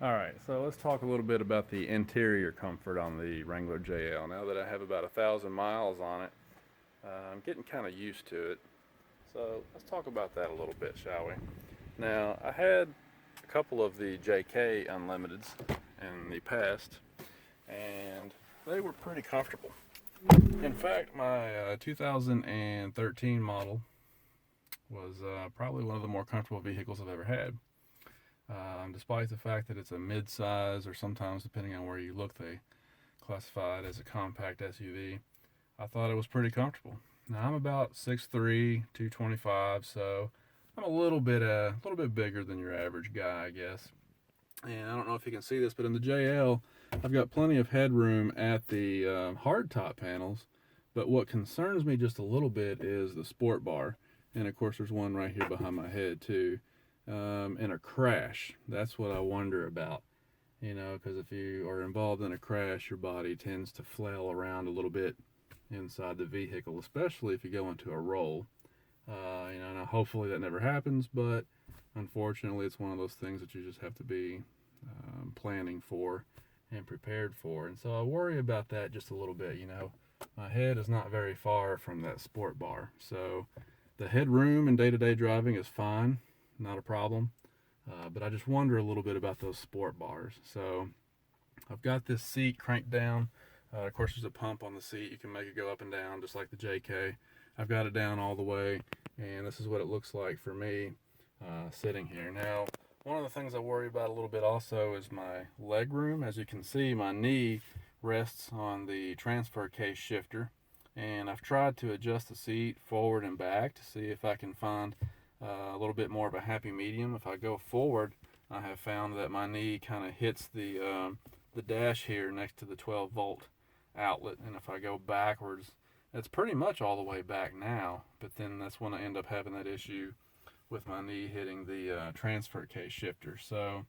Alright, so let's talk a little bit about the interior comfort on the Wrangler JL. Now that I have about 1,000 miles on it, I'm getting kind of used to it. So let's talk about that a little bit, shall we? Now, I had a couple of the JK Unlimiteds in the past, and they were pretty comfortable. In fact, my 2013 model was probably one of the more comfortable vehicles I've ever had. Despite the fact that it's a mid-size, or sometimes depending on where you look, they classify it as a compact SUV. I thought it was pretty comfortable. Now I'm about 6'3", 225, so I'm a little bit bigger than your average guy, I guess. And I don't know if you can see this, but in the JL, I've got plenty of headroom at the hardtop panels. But what concerns me just a little bit is the sport bar, and of course there's one right here behind my head too. In a crash, that's what I wonder about. Because if you are involved in a crash, your body tends to flail around a little bit inside the vehicle, especially if you go into a roll. Now hopefully that never happens, but unfortunately, it's one of those things that you just have to be planning for and prepared for. And so I worry about that just a little bit. My head is not very far from that sport bar, so the headroom in day-to-day driving is fine, not a problem. But I just wonder a little bit about those sport bars. So I've got this seat cranked down. Of course, there's a pump on the seat. You can make it go up and down just like the JK. I've got it down all the way, and this is what it looks like for me sitting here. Now, one of the things I worry about a little bit also is my leg room. As you can see, my knee rests on the transfer case shifter, and I've tried to adjust the seat forward and back to see if I can find a little bit more of a happy medium. If I go forward, I have found that my knee kind of hits the dash here next to the 12-volt outlet, and if I go backwards, it's pretty much all the way back now, but then that's when I end up having that issue with my knee hitting the transfer case shifter. So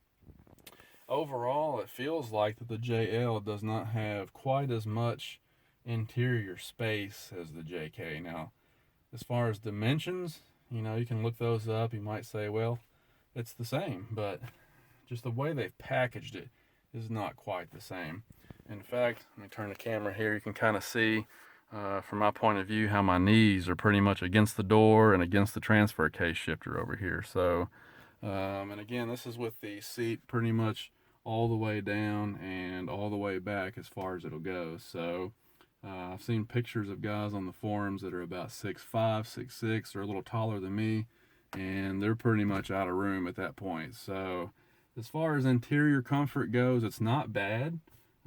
overall, it feels like that the JL does not have quite as much interior space as the JK. Now, as far as dimensions, you can look those up. You might say, well, it's the same, but just the way they've packaged it is not quite the same. In fact, let me turn the camera here. You can kind of see from my point of view how my knees are pretty much against the door and against the transfer case shifter over here. So, and again, this is with the seat pretty much all the way down and all the way back as far as it'll go. So I've seen pictures of guys on the forums that are about 6'5", 6'6", or a little taller than me, and they're pretty much out of room at that point. So as far as interior comfort goes, it's not bad.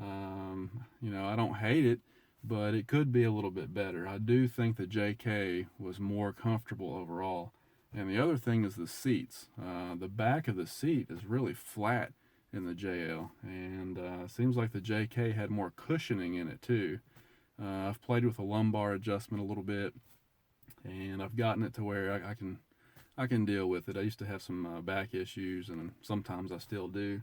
I don't hate it, but it could be a little bit better. I do think the JK was more comfortable overall. And the other thing is the seats. The back of the seat is really flat in the JL, and seems like the JK had more cushioning in it too. I've played with the lumbar adjustment a little bit, and I've gotten it to where I can deal with it. I used to have some back issues, and sometimes I still do,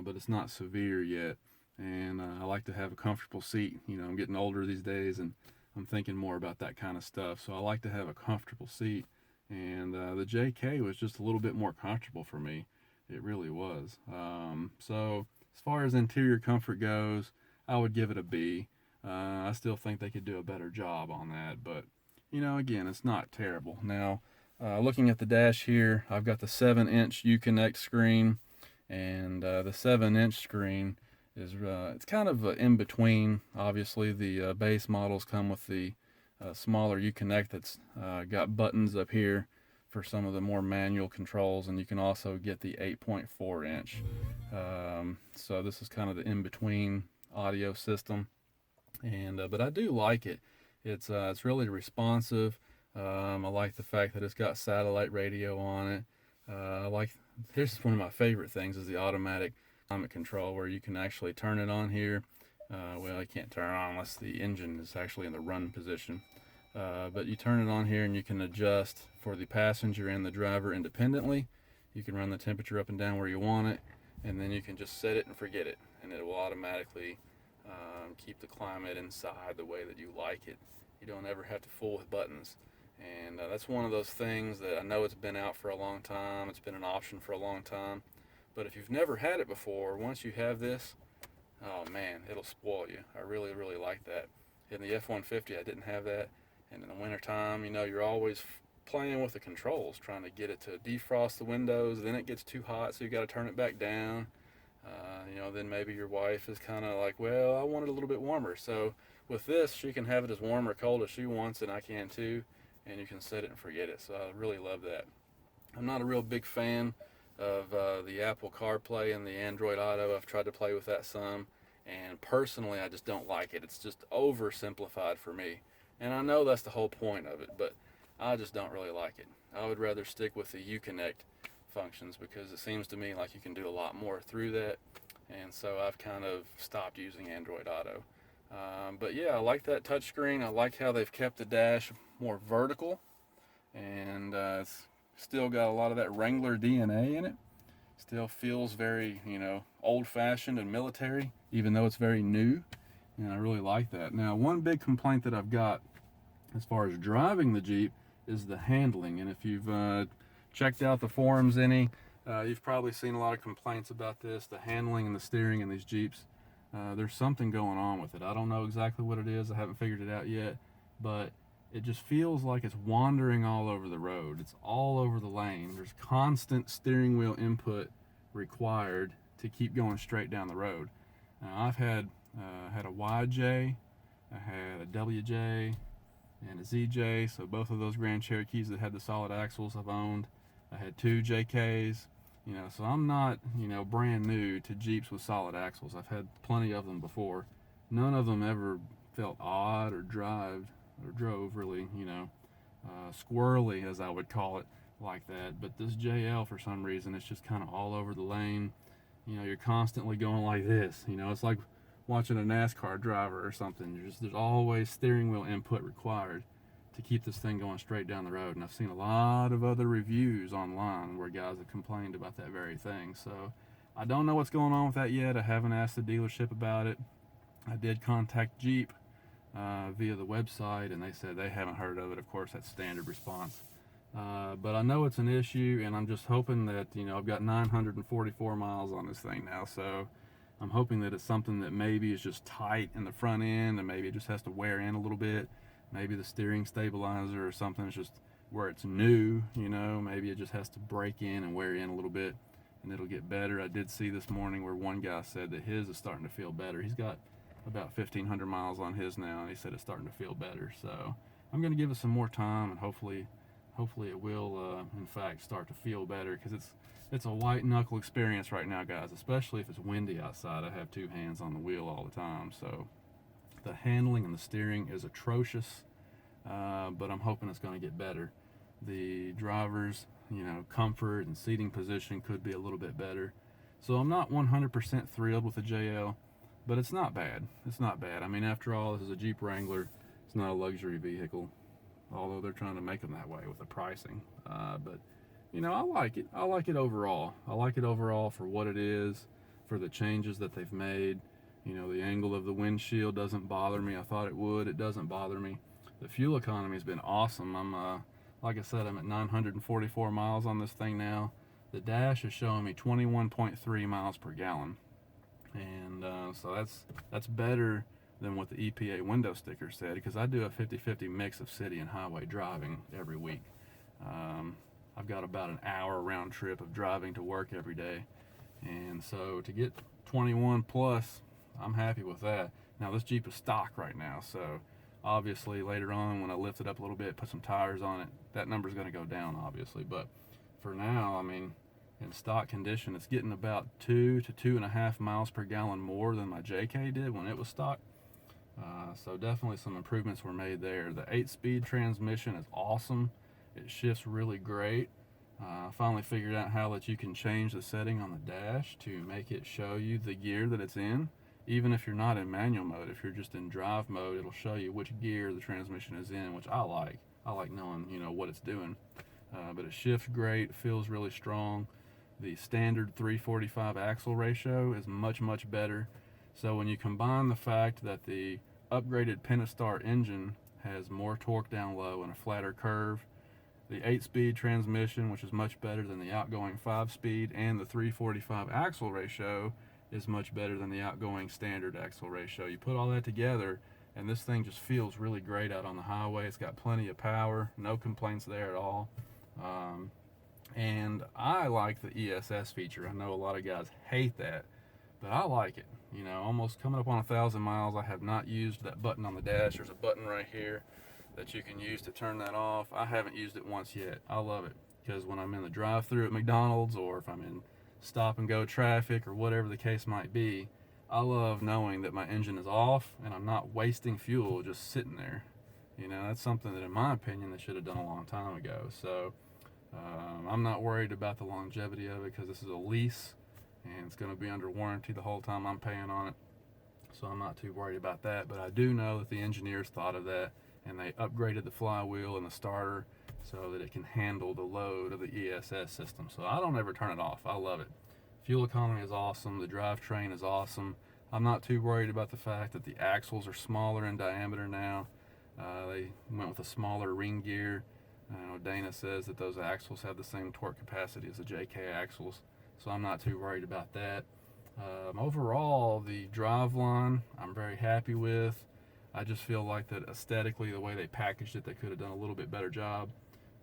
but it's not severe yet. And I like to have a comfortable seat. I'm getting older these days, and I'm thinking more about that kind of stuff. So I like to have a comfortable seat, and the JK was just a little bit more comfortable for me. It really was. So as far as interior comfort goes, I would give it a B. I still think they could do a better job on that, but again, it's not terrible. Now, looking at the dash here, I've got the 7-inch Uconnect screen, and the 7-inch screen is it's kind of in between. Obviously, the base models come with the smaller Uconnect that's got buttons up here for some of the more manual controls, and you can also get the 8.4-inch. So this is kind of the in-between audio system. And but I do like it. It's really responsive. I like the fact that it's got satellite radio on it. Here's one of my favorite things is the automatic climate control, where you can actually turn it on here. Well, you can't turn it on unless the engine is actually in the run position. But you turn it on here and you can adjust for the passenger and the driver independently. You can run the temperature up and down where you want it, and then you can just set it and forget it, and it will automatically keep the climate inside the way that you like it. You don't ever have to fool with buttons. And that's one of those things that I know it's been out for a long time. It's been an option for a long time, But if you've never had it before, once you have this, oh man, it'll spoil you. I really, really like that. In the F-150, I didn't have that. And in the wintertime, you know, you're always playing with the controls, trying to get it to defrost the windows. Then it gets too hot, so you got to turn it back down. You know, then maybe your wife is kind of like, well, I want it a little bit warmer. So with this, she can have it as warm or cold as she wants, and I can too. And you can set it and forget it. So I really love that. I'm not a real big fan of the Apple CarPlay and the Android Auto. I've tried to play with that some, and personally, I just don't like it. It's just oversimplified for me. And I know that's the whole point of it, but I just don't really like it. I would rather stick with the Uconnect functions because it seems to me like you can do a lot more through that. And so I've kind of stopped using Android Auto. But yeah, I like that touchscreen. I like how they've kept the dash more vertical, and it's still got a lot of that Wrangler DNA in it. Still feels very, you know, old-fashioned and military, even though it's very new. And I really like that. Now, one big complaint that I've got as far as driving the Jeep is the handling. And if you've checked out the forums any, you've probably seen a lot of complaints about this, the handling and the steering in these Jeeps. There's something going on with it. I don't know exactly what it is. I haven't figured it out yet, but it just feels like it's wandering all over the road. It's all over the lane. There's constant steering wheel input required to keep going straight down the road. Now, I've had a YJ, I had a WJ, and a ZJ, so both of those Grand Cherokees that had the solid axles I've owned. I had 2 JKs, you know, so I'm not, you know, brand new to Jeeps with solid axles. I've had plenty of them before. None of them ever felt odd or drove really, you know, squirrely, as I would call it, like that. But this JL, for some reason, it's just kind of all over the lane. You know, you're constantly going like this. You know, it's like watching a NASCAR driver or something. There's always steering wheel input required to keep this thing going straight down the road. And I've seen a lot of other reviews online where guys have complained about that very thing. So I don't know what's going on with that yet. I haven't asked the dealership about it. I did contact Jeep via the website, and they said they haven't heard of it. Of course, that's standard response. But I know it's an issue, and I'm just hoping that, you know, I've got 944 miles on this thing now, so I'm hoping that it's something that maybe is just tight in the front end, and maybe it just has to wear in a little bit. Maybe the steering stabilizer or something is just where it's new, you know, maybe it just has to break in and wear in a little bit, and it'll get better. I did see this morning where one guy said that his is starting to feel better. He's got about 1,500 miles on his now, and he said it's starting to feel better. So I'm going to give it some more time, and hopefully it will, in fact, start to feel better, because it's a white knuckle experience right now, guys, especially if it's windy outside. I have 2 hands on the wheel all the time, so the handling and the steering is atrocious, but I'm hoping it's going to get better. The driver's, you know, comfort and seating position could be a little bit better. So I'm not 100% thrilled with the JL, but it's not bad. It's not bad. I mean, after all, this is a Jeep Wrangler. It's not a luxury vehicle, although they're trying to make them that way with the pricing. But, you know, I like it. I like it overall. I like it overall for what it is, for the changes that they've made. You know, the angle of the windshield doesn't bother me. I thought it would. It doesn't bother me. The fuel economy has been awesome. Like I said, I'm at 944 miles on this thing now. The dash is showing me 21.3 miles per gallon. And so that's better than what the EPA window sticker said, because I do a 50-50 mix of city and highway driving every week. I've got about an hour round trip of driving to work every day, and so to get 21 plus, I'm happy with that. Now this Jeep is stock right now, so obviously later on when I lift it up a little bit, put some tires on it, that number's going to go down obviously, but for now, I mean, in stock condition, it's getting about 2 to 2.5 miles per gallon more than my JK did when it was stock. So definitely some improvements were made there. The 8-speed transmission is awesome. It shifts really great. I finally figured out how that you can change the setting on the dash to make it show you the gear that it's in. Even if you're not in manual mode, if you're just in drive mode, it'll show you which gear the transmission is in, which I like. I like knowing, you know, what it's doing. But it shifts great, feels really strong. The standard 345 axle ratio is much, much better. So when you combine the fact that the upgraded Pentastar engine has more torque down low and a flatter curve, the 8-speed transmission, which is much better than the outgoing 5-speed, and the 345 axle ratio is much better than the outgoing standard axle ratio. You put all that together, and this thing just feels really great out on the highway. It's got plenty of power, no complaints there at all. And I like the ESS feature. I know a lot of guys hate that, but I like it. You know, almost coming up on 1,000 miles, I have not used that button on the dash. There's a button right here that you can use to turn that off. I haven't used it once yet. I love it, because when I'm in the drive-thru at McDonald's, or if I'm in stop and go traffic, or whatever the case might be, I love knowing that my engine is off and I'm not wasting fuel just sitting there. You know, that's something that, in my opinion, they should have done a long time ago. So I'm not worried about the longevity of it, because this is a lease and it's going to be under warranty the whole time I'm paying on it. So I'm not too worried about that. But I do know that the engineers thought of that, and they upgraded the flywheel and the starter so that it can handle the load of the ESS system. So I don't ever turn it off. I love it. Fuel economy is awesome. The drivetrain is awesome. I'm not too worried about the fact that the axles are smaller in diameter now. They went with a smaller ring gear. Dana says that those axles have the same torque capacity as the JK axles, so I'm not too worried about that. Overall, the driveline I'm very happy with. I just feel like that aesthetically, the way they packaged it, they could have done a little bit better job.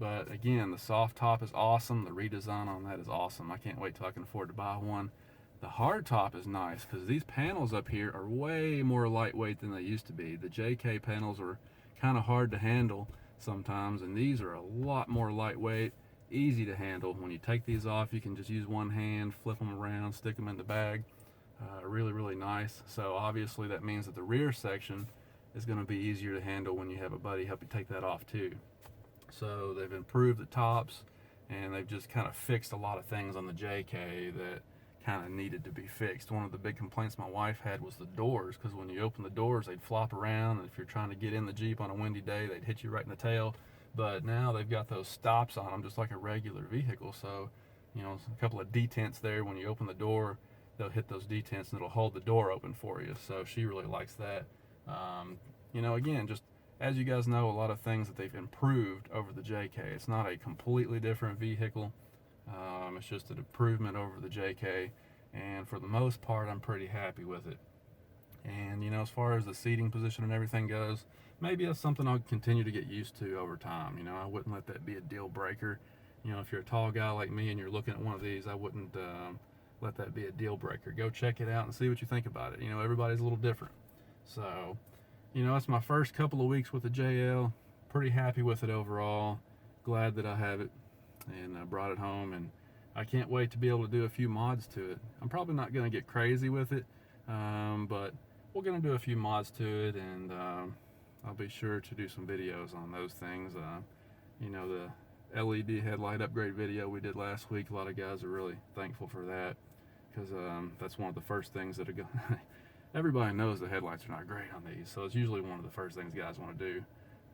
But again, the soft top is awesome. The redesign on that is awesome. I can't wait till I can afford to buy one. The hard top is nice, because these panels up here are way more lightweight than they used to be. The JK panels are kind of hard to handle sometimes, and these are a lot more lightweight, easy to handle. When you take these off, you can just use one hand, flip them around, stick them in the bag. Really, really nice. So obviously that means that the rear section is going to be easier to handle when you have a buddy help you take that off too. So they've improved the tops, and they've just kind of fixed a lot of things on the JK that kind of needed to be fixed. One of the big complaints my wife had was the doors, because when you open the doors, they'd flop around, and if you're trying to get in the Jeep on a windy day, they'd hit you right in the tail. But now they've got those stops on them just like a regular vehicle. So, you know, a couple of detents there. When you open the door, they'll hit those detents and it'll hold the door open for you. So she really likes that. You know, again, just as you guys know, a lot of things that they've improved over the JK. It's not a completely different vehicle. It's just an improvement over the JK, and for the most part, I'm pretty happy with it. And you know, as far as the seating position and everything goes, maybe that's something I'll continue to get used to over time. You know, I wouldn't let that be a deal breaker. You know, if you're a tall guy like me and you're looking at one of these, I wouldn't let that be a deal breaker. Go check it out and see what you think about it. You know, everybody's a little different. So, you know, it's my first couple of weeks with the JL. Pretty happy with it overall. Glad that I have it, and I brought it home, and I can't wait to be able to do a few mods to it. I'm probably not going to get crazy with it, but we're going to do a few mods to it, and I'll be sure to do some videos on those things. You know, the LED headlight upgrade video we did last week, a lot of guys are really thankful for that, because that's one of the first things that are going everybody knows the headlights are not great on these, so it's usually one of the first things guys want to do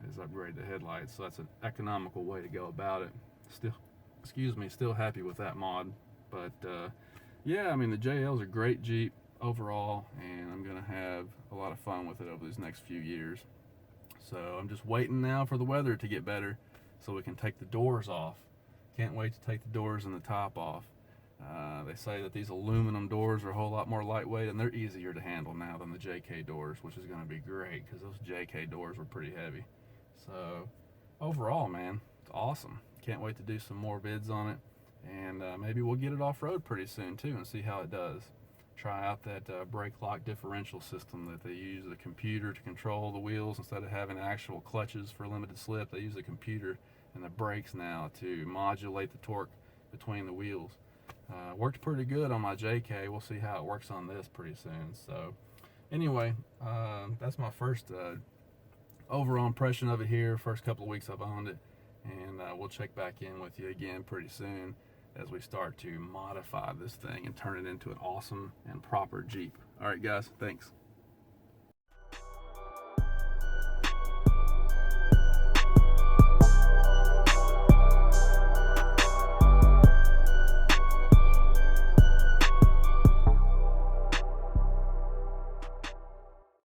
is upgrade the headlights. So that's an economical way to go about it. Still happy with that mod. But yeah, I mean, the JL is a great Jeep overall, and I'm gonna have a lot of fun with it over these next few years. So I'm just waiting now for the weather to get better so we can take the doors off. Can't wait to take the doors and the top off. They say that these aluminum doors are a whole lot more lightweight, and they're easier to handle now than the JK doors, which is going to be great, because those JK doors were pretty heavy. So overall, man, it's awesome. Can't wait to do some more vids on it, and maybe we'll get it off-road pretty soon too and see how it does. Try out that brake lock differential system that they use the computer to control the wheels instead of having actual clutches for limited slip. They use the computer and the brakes now to modulate the torque between the wheels. Worked pretty good on my JK. We'll see how it works on this pretty soon. So anyway, that's my first overall impression of it here. First couple of weeks I've owned it, and we'll check back in with you again pretty soon as we start to modify this thing and turn it into an awesome and proper Jeep. All right, guys, thanks.